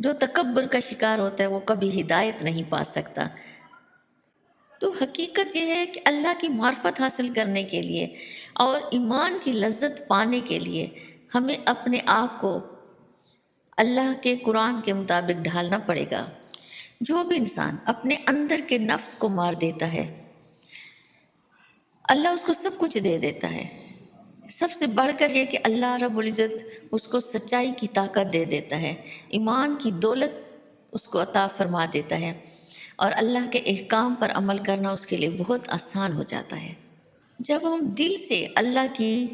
جو تکبر کا شکار ہوتا ہے وہ کبھی ہدایت نہیں پا سکتا۔ تو حقیقت یہ ہے کہ اللہ کی معرفت حاصل کرنے کے لیے اور ایمان کی لذت پانے کے لیے ہمیں اپنے آپ کو اللہ کے قرآن کے مطابق ڈھالنا پڑے گا۔ جو بھی انسان اپنے اندر کے نفس کو مار دیتا ہے، اللہ اس کو سب کچھ دے دیتا ہے۔ سب سے بڑھ کر یہ کہ اللہ رب العزت اس کو سچائی کی طاقت دے دیتا ہے، ایمان کی دولت اس کو عطا فرما دیتا ہے، اور اللہ کے احکام پر عمل کرنا اس کے لیے بہت آسان ہو جاتا ہے۔ جب ہم دل سے اللہ کی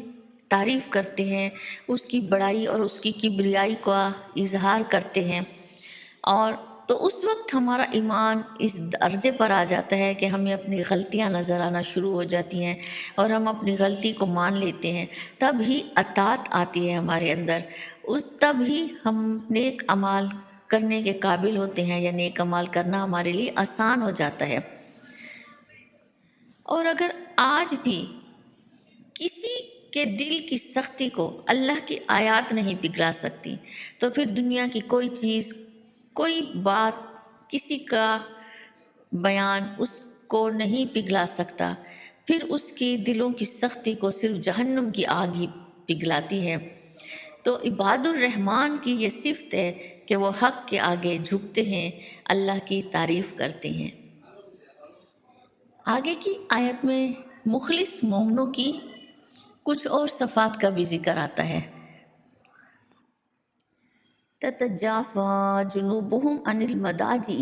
تعریف کرتے ہیں، اس کی بڑائی اور اس کی کبریائی کا اظہار کرتے ہیں، اور تو اس وقت ہمارا ایمان اس درجے پر آ جاتا ہے کہ ہمیں اپنی غلطیاں نظر آنا شروع ہو جاتی ہیں اور ہم اپنی غلطی کو مان لیتے ہیں۔ تب ہی اطاعت آتی ہے ہمارے اندر، تب ہی ہم نیک اعمال کرنے کے قابل ہوتے ہیں، یا نیک اعمال کرنا ہمارے لیے آسان ہو جاتا ہے۔ اور اگر آج بھی کسی کے دل کی سختی کو اللہ کی آیات نہیں پگھلا سکتی، تو پھر دنیا کی کوئی چیز، کوئی بات، کسی کا بیان اس کو نہیں پگھلا سکتا۔ پھر اس کی دلوں کی سختی کو صرف جہنم کی آگ ہی پگھلاتی ہے۔ تو عباد الرحمن کی یہ صفت ہے کہ وہ حق کے آگے جھکتے ہیں، اللہ کی تعریف کرتے ہیں۔ آگے کی آیت میں مخلص مومنوں کی کچھ اور صفات کا بھی ذکر آتا ہے۔ تتجافی جنوبہم عن المضاجع،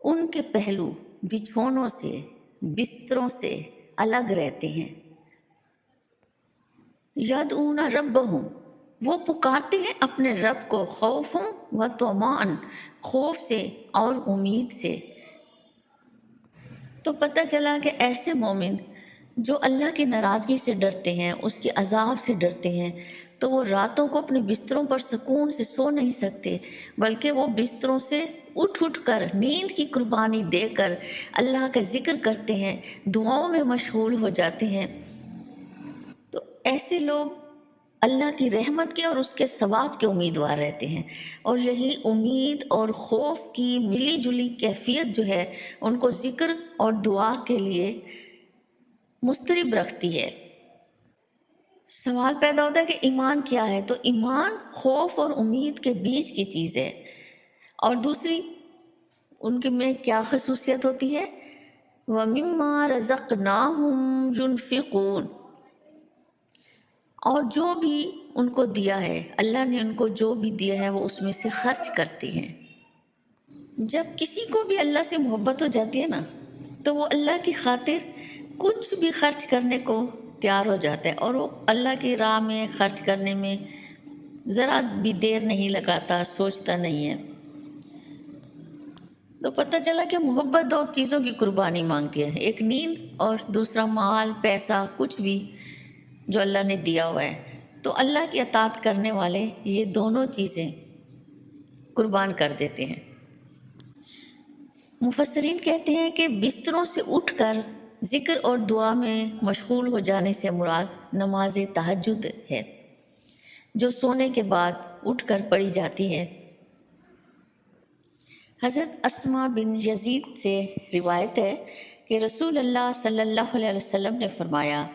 ان کے پہلو بچھونوں سے، بستروں سے الگ رہتے ہیں۔ یدعون ربہم، وہ پکارتے ہیں اپنے رب کو، خوفا و طمعا، خوف سے اور امید سے۔ تو پتہ چلا کہ ایسے مومن جو اللہ کی ناراضگی سے ڈرتے ہیں، اس کے عذاب سے ڈرتے ہیں، تو وہ راتوں کو اپنے بستروں پر سکون سے سو نہیں سکتے، بلکہ وہ بستروں سے اٹھ کر نیند کی قربانی دے کر اللہ کا ذکر کرتے ہیں، دعاؤں میں مشغول ہو جاتے ہیں۔ تو ایسے لوگ اللہ کی رحمت کے اور اس کے ثواب کے امیدوار رہتے ہیں، اور یہی امید اور خوف کی ملی جلی کیفیت جو ہے ان کو ذکر اور دعا کے لیے مضطرب رکھتی ہے۔ سوال پیدا ہوتا ہے کہ ایمان کیا ہے؟ تو ایمان خوف اور امید کے بیچ کی چیز ہے، اور دوسری ان کے میں کیا خصوصیت ہوتی ہے؟ وَمِمَّا رَزَقْنَاهُمْ يُنْفِقُونَ، اور جو بھی ان کو دیا ہے، اللہ نے ان کو جو بھی دیا ہے وہ اس میں سے خرچ کرتے ہیں۔ جب کسی کو بھی اللہ سے محبت ہو جاتی ہے نا، تو وہ اللہ کی خاطر کچھ بھی خرچ کرنے کو تیار ہو جاتا ہے، اور وہ اللہ کی راہ میں خرچ کرنے میں ذرا بھی دیر نہیں لگاتا، سوچتا نہیں ہے۔ تو پتہ چلا کہ محبت دو چیزوں کی قربانی مانگتی ہے، ایک نیند اور دوسرا مال، پیسہ، کچھ بھی جو اللہ نے دیا ہوا ہے۔ تو اللہ کی اطاعت کرنے والے یہ دونوں چیزیں قربان کر دیتے ہیں۔ مفسرین کہتے ہیں کہ بستروں سے اٹھ کر ذکر اور دعا میں مشغول ہو جانے سے مراد نماز تہجد ہے، جو سونے کے بعد اٹھ کر پڑھی جاتی ہے۔ حضرت اسماء بن یزید سے روایت ہے کہ رسول اللہ صلی اللہ علیہ وسلم نے فرمایا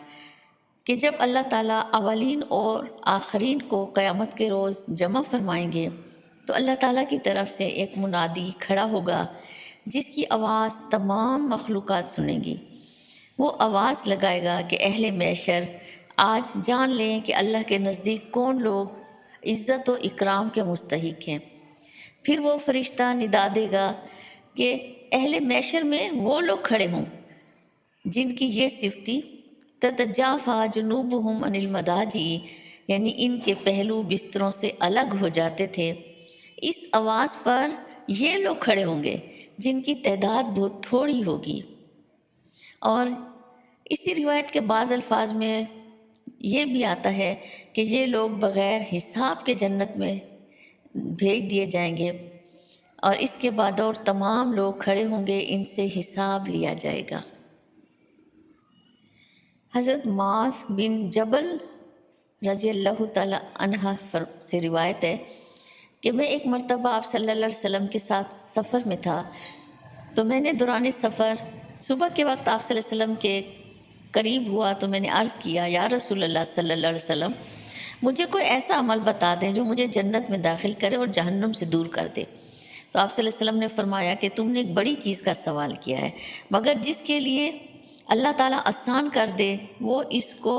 کہ جب اللہ تعالیٰ اولین اور آخرین کو قیامت کے روز جمع فرمائیں گے، تو اللہ تعالیٰ کی طرف سے ایک منادی کھڑا ہوگا جس کی آواز تمام مخلوقات سنیں گی۔ وہ آواز لگائے گا کہ اہل محشر، آج جان لیں کہ اللہ کے نزدیک کون لوگ عزت و اکرام کے مستحق ہیں۔ پھر وہ فرشتہ ندا دے گا کہ اہل محشر میں وہ لوگ کھڑے ہوں جن کی یہ صفت تھی، تتجافی جنوبہم عن المضاجع، یعنی ان کے پہلو بستروں سے الگ ہو جاتے تھے۔ اس آواز پر یہ لوگ کھڑے ہوں گے جن کی تعداد بہت تھوڑی ہوگی۔ اور اسی روایت کے بعض الفاظ میں یہ بھی آتا ہے کہ یہ لوگ بغیر حساب کے جنت میں بھیج دیے جائیں گے، اور اس کے بعد اور تمام لوگ کھڑے ہوں گے، ان سے حساب لیا جائے گا۔ حضرت معاذ بن جبل رضی اللہ تعالی عنہ سے روایت ہے کہ میں ایک مرتبہ آپ صلی اللہ علیہ وسلم کے ساتھ سفر میں تھا، تو میں نے دوران سفر صبح کے وقت آپ صلی اللہ علیہ وسلم کے قریب ہوا تو میں نے عرض کیا، یا رسول اللہ صلی اللہ علیہ وسلم، مجھے کوئی ایسا عمل بتا دیں جو مجھے جنت میں داخل کرے اور جہنم سے دور کر دے۔ تو آپ صلی اللہ علیہ وسلم نے فرمایا کہ تم نے ایک بڑی چیز کا سوال کیا ہے، مگر جس کے لیے اللہ تعالیٰ آسان کر دے وہ اس کو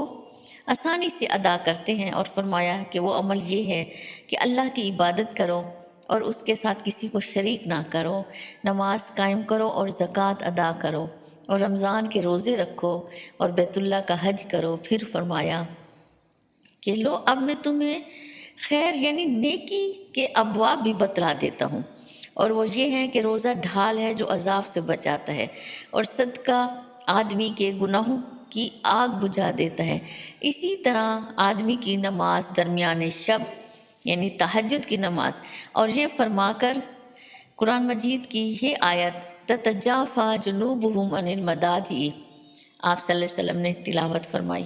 آسانی سے ادا کرتے ہیں، اور فرمایا کہ وہ عمل یہ ہے کہ اللہ کی عبادت کرو اور اس کے ساتھ کسی کو شریک نہ کرو، نماز قائم کرو اور زکوٰۃ ادا کرو، اور رمضان کے روزے رکھو اور بیت اللہ کا حج کرو۔ پھر فرمایا کہ لو اب میں تمہیں خیر یعنی نیکی کے ابواب بھی بتلا دیتا ہوں، اور وہ یہ ہے کہ روزہ ڈھال ہے جو عذاب سے بچاتا ہے، اور صدقہ آدمی کے گناہوں کی آگ بجھا دیتا ہے، اسی طرح آدمی کی نماز درمیان شب یعنی تہجد کی نماز۔ اور یہ فرما کر قرآن مجید کی یہ آیت تتجافی جنوبہم عن المضاجع آپ صلی اللہ علیہ وسلم نے تلاوت فرمائی،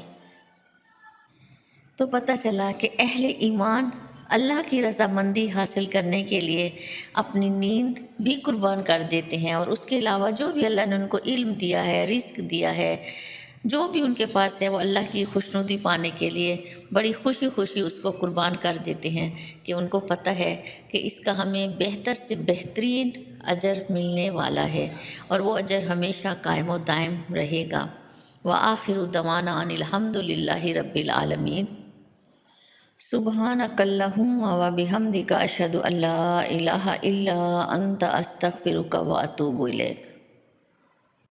تو پتہ چلا کہ اہل ایمان اللہ کی رضامندی حاصل کرنے کے لیے اپنی نیند بھی قربان کر دیتے ہیں، اور اس کے علاوہ جو بھی اللہ نے ان کو علم دیا ہے، رزق دیا ہے، جو بھی ان کے پاس ہے، وہ اللہ کی خوشنودی پانے کے لیے بڑی خوشی خوشی اس کو قربان کر دیتے ہیں، کہ ان کو پتہ ہے کہ اس کا ہمیں بہتر سے بہترین اجر ملنے والا ہے، اور وہ اجر ہمیشہ قائم و دائم رہے گا۔ وآخر دعوانا ان الحمد للہ رب العالمین۔ سبحانک اللہم و بحمدک اشہد ان لا الہ الا انت استغفرک و اتوب الیک۔